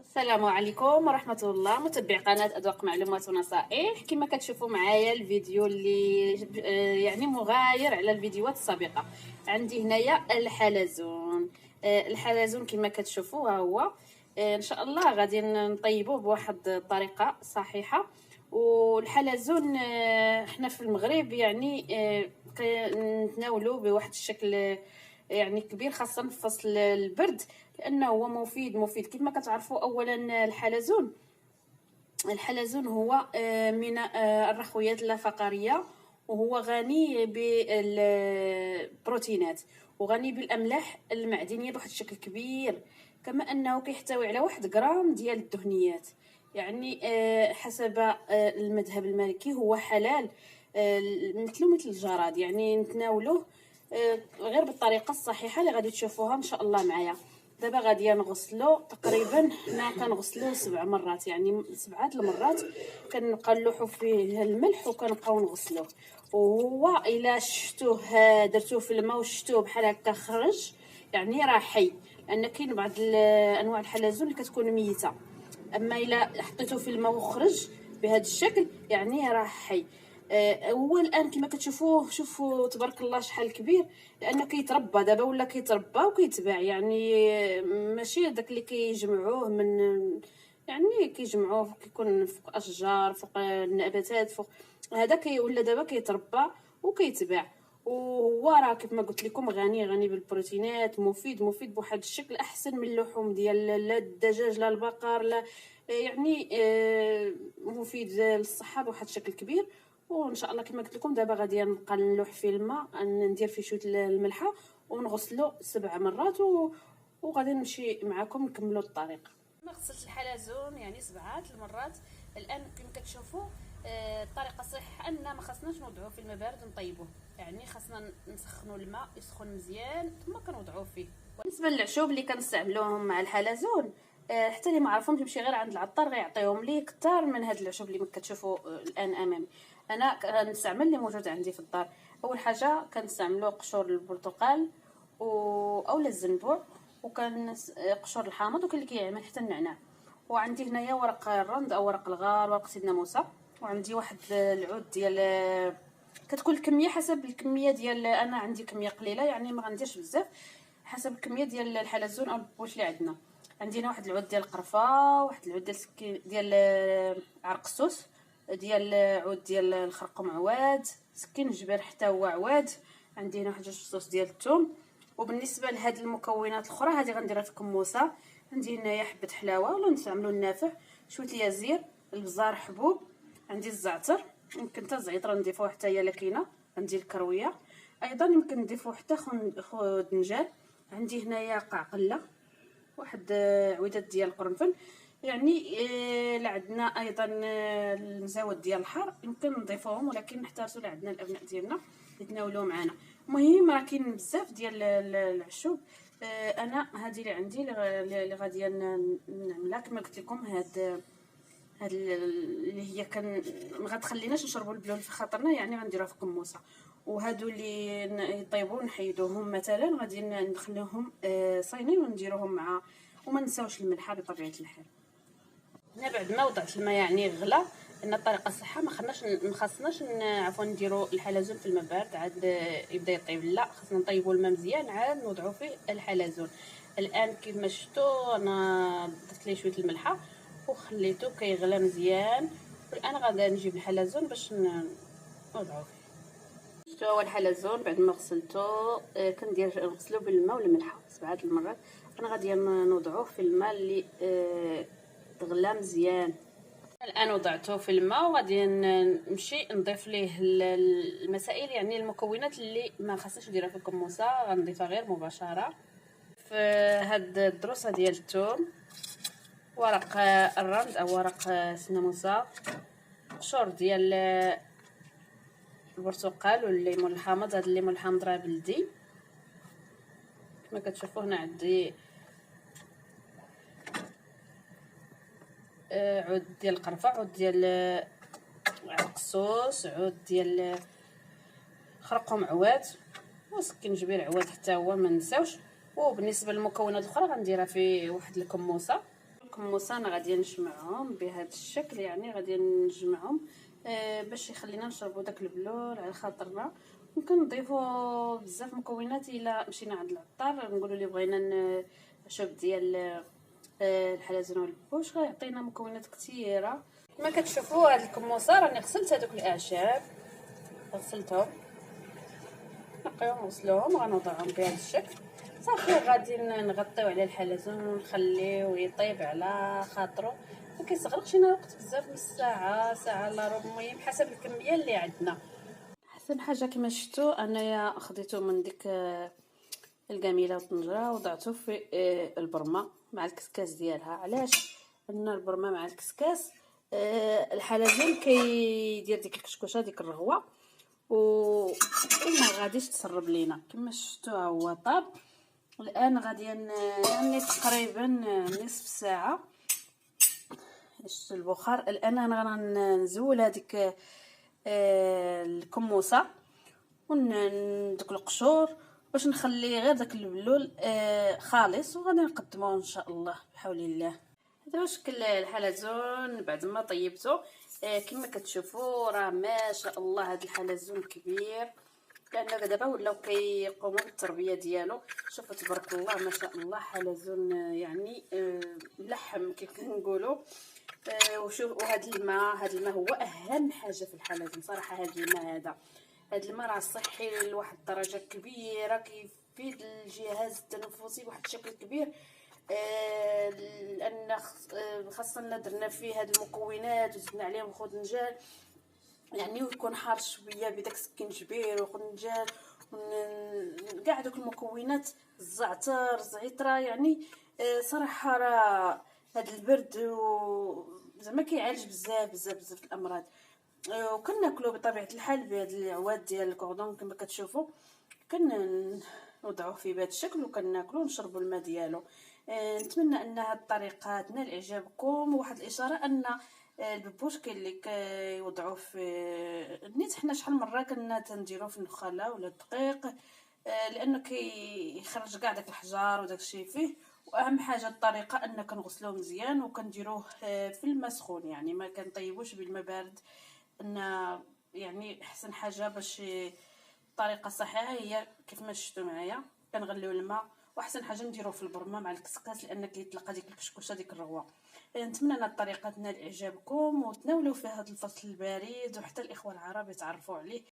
السلام عليكم ورحمة الله متابعي قناة أذواق معلومات ونصائح. كما كتشوفوا معايا الفيديو اللي يعني مغاير على الفيديوهات السابقة. عندي هنايا الحلزون. الحلزون كما كتشوفوا ها هو. ان شاء الله غادي نطيبوه بواحد الطريقة صحيحة. والحلزون احنا في المغرب يعني نتناولوه بواحد الشكل يعني كبير، خاصة في فصل البرد، لانه هو مفيد كما كتعرفوا. اولا الحلزون هو من الرخويات اللافقاريه، وهو غني بالبروتينات وغني بالاملاح المعدنيه بواحد الشكل كبير، كما انه كيحتوي على 1 غرام ديال الدهنيات. يعني حسب المذهب المالكي هو حلال، مثل الجراد، يعني نتناولوه غير بالطريقه الصحيحه اللي غادي تشوفوها ان شاء الله معايا. دابا غادي نغسلو تقريبا، حنا كنغسلوه 7 مرات، يعني 7 المرات كنقلوحو فيه الملح وكنبقاو نغسلوه. وهو الا شفتوه درتوه في الماء وشفتوه بحال هكا خرج، يعني راه حي، لان كاين بعض انواع الحلزون اللي كتكون ميته، اما الا حطيته في الماء وخرج بهذا الشكل يعني راه حي. هو الان كما كتشوفوه، شوفوا تبارك الله شحال كبير، لانه كيتربى دابا، ولا كيتربى وكيتباع، يعني ماشي داك اللي كيجمعوه من، يعني كيجمعوه كيكون فوق اشجار، فوق النباتات، فوق هذا ولا دابا كيتربى وكيتباع. وهو راه كيف ما قلت لكم غني بالبروتينات، مفيد بواحد الشكل احسن من اللحوم ديال لا الدجاج لا البقر لا، يعني مفيد للصحه بواحد الشكل كبير. وان شاء الله كما قلت لكم دابا غادي نبقى نلوح في الماء، ندير فيه شويه الملحه ونغسلو 7 مرات وغادي نمشي معكم نكملوا الطريقه. ما غسلت الحلزون يعني 7 المرات. الان كما كتشوفوا الطريقه الصحيحه ان ما خصناش نوضعوه في الماء بارد ونطيبوه، يعني خاصنا نسخنوا الماء يسخن مزيان ثم كنوضعوه فيه. بالنسبه للعشوب اللي كنستعملوهم مع الحلزون، حتى اللي ما عرفهم تمشي غير عند العطار غيعطيهم لي كثار من هاد العشوب اللي كتشوفوا الان امامي. انا كنستعمل اللي موجود عندي في الدار. اول حاجه كنستعملوا قشور البرتقال اولا الزنبور، وكان قشور الحامض، وكاين اللي كيعمل حتى النعناع. وعندي هنايا ورق الرند او ورق الغار، ورق سيدنا موسى. وعندي واحد العود ديال، كتكون الكميه حسب الكميه ديال، انا عندي كميه قليله يعني ما غنديرش بزاف، حسب الكميه ديال الحلزون او البوش اللي عندنا. عندنا واحد العود ديال القرفه، واحد العود ديال سكين ديال عرق السوس، ديال عود ديال الخرقوم عواد، سكين الجبر حتى هو عواد. عندي هنا واحد 2 فصوص ديال الثوم. وبالنسبه لهاد المكونات الاخرى هذه غنديرها في كموسه. عندي هنايا حبه حلاوه ولا نستعملوا النافع، شويه اليازير، البزار حبوب، عندي الزعتر، يمكن حتى الزعتر نضيفوه حتى هي لكينه، عندي الكرويه ايضا يمكن نضيفوا حتى خدنجان. عندي هنايا قعقله، واحد عويدات ديال القرنفل، يعني لا عندنا ايضا المزاود ديال الحار يمكن نضيفوهم، ولكن نحتاجوا لعندنا الابناء ديالنا يتناولوا معنا. المهم راه كاين بزاف ديال العشوب. انا هذه اللي عندي اللي غادي نعملها كما قلت لكم. هاد اللي هي كان ما غتخليناش نشربوا البلول في خاطرنا، يعني غنديروها في قموصه. وهادو اللي يطيبوا نحيدوهم مثلا، غادي نخليوهم صاينين ونديروهم مع، وما نساوش الملحه بطبيعه الحال. هنا بعد ما وضعت الماء يعني غلا، ان الطريقه صحه ما خاصناش عفوا نديروا الحلزون في الماء بارد عاد يبدا يطيب، لا خاصنا نطيبوا الماء مزيان عاد نوضعوا فيه الحلزون. الان كما شفتوا انا درت ليه شويه الملحه وخليته كيغلى مزيان. والان غادي نجيب الحلزون باش نوضعوه فيه. شفتوا هو الحلزون بعد ما غسلته كندير نغسلو بالماء والملحه 7 المرات. انا غادي نوضعوه في الماء اللي تغلى مزيان. الان وضعته في الماء وغادي نمشي نضيف ليه المسائل، يعني المكونات اللي ما خاصناش نديرها في الكموسه غنضيفها غير مباشره. في هاد الدروسه ديال الثوم، ورق الرند او ورق سيدنا موسى، قشور ديال البرتقال والليمون الحامض. هذا الليمون الحامض راه بلدي كما كتشوفوا. هنا عندي عود ديال القرفه، عود ديال عرق السوس، عود ديال خرقوم عواد، وسكنجبير عواد حتى هو ما نساوش. وبالنسبه للمكونات الاخرى غنديرها في واحد الكموسه الكموسه انا غادي نجمعهم بهذا الشكل، يعني غادي نجمعهم باش يخلينا نشربوا داك البلول على خاطرنا. ممكن نضيفوا بزاف مكونات الا مشينا عند العطار نقولوا لي بغينا عشب ديال الحلزون والبوش، غيعطينا مكونات كثيره. كما كتشوفوا هاد الكموسه راني غسلت هذوك الاعشاب، غسلتهم نقيهم غسلوهم وغنوضعهم بهذا الشكل صافي. غادي نغطيو على الحلزون ونخليوه يطيب على خاطرو، ما كيستغرقش لنا وقت بزاف، نص ساعه ساعه الا ربع، المهم حسب الكميه اللي عندنا. احسن حاجه كما شفتوا انايا خديته من ديك القميله والطنجره وضعته في البرمه مع الكسكاس ديالها. علاش؟ ان البرمه مع الكسكاس الحلزون كيدير ديك الكشكوشه ديك الرغوه وما غاديش تسرب لينا. كما شفتوا هو طاب الان. غادي يعني تقريبا نصف ساعه شفتوا البخار. الان انا غنزول هذيك الكموسه وندوك القشور باش نخلي غير داك البلول خالص، وغادي نقدموه ان شاء الله بحول الله. هذا هو شكل الحلزون بعد ما طيبته. كما كتشوفوا راه ما شاء الله هذا الحلزون كبير، لانه دابا ولاو كيقوموا بالتربيه ديالو. شوفوا تبارك الله ما شاء الله حلزون يعني ملحم كيف كنقولوا. وشوف وهذا الماء، هذا الماء هو اهم حاجه في الحلزون صراحه. هذا الماء هذا الماء راه صحي لواحد الدرجه كبيره، كيفيد الجهاز التنفسي بواحد الشكل كبير. لان خاصه درنا فيه هاد المكونات وزدنا عليهم خضنجان، يعني ويكون حار شويه بداك السكينجبير وخضنجان كاع دوك المكونات، الزعتر الزعتره، يعني صراحه راه هاد البرد زعما كيعالج بزاف بزاف بزاف الامراض. وكناكلو بطبيعه الحال بهاد العواد ديال الكوردون كما كتشوفوا، كنوضعوه في بهذا الشكل وكناكلو ونشربوا الماء ديالو. نتمنى ان هاد الطريقه تنال اعجابكم. وواحد الاشاره ان الببوش كاين اللي كيوضعوه في النيت، حنا شحال مره كنا تنديروه في النخاله ولا الدقيق لانه كيخرج كاع داك الحجار وداك الشيء فيه. واهم حاجه الطريقه ان كنغسلوه مزيان وكنديروه في الماء سخون، يعني ما كنطيبوش بالماء بارد. ان يعني احسن حاجه باش الطريقه صحيحه هي كيف ما شفتوا معايا كنغليو الماء، واحسن حاجه نديروه في البرمه مع الكسكاس لان كيتلقى ديك الكشكوشه ديك الرغوه. نتمنى ان الطريقه تنال اعجابكم وتناولوا فيها هذا الفصل البارد وحتى الاخوه العرب يتعرفوا عليه.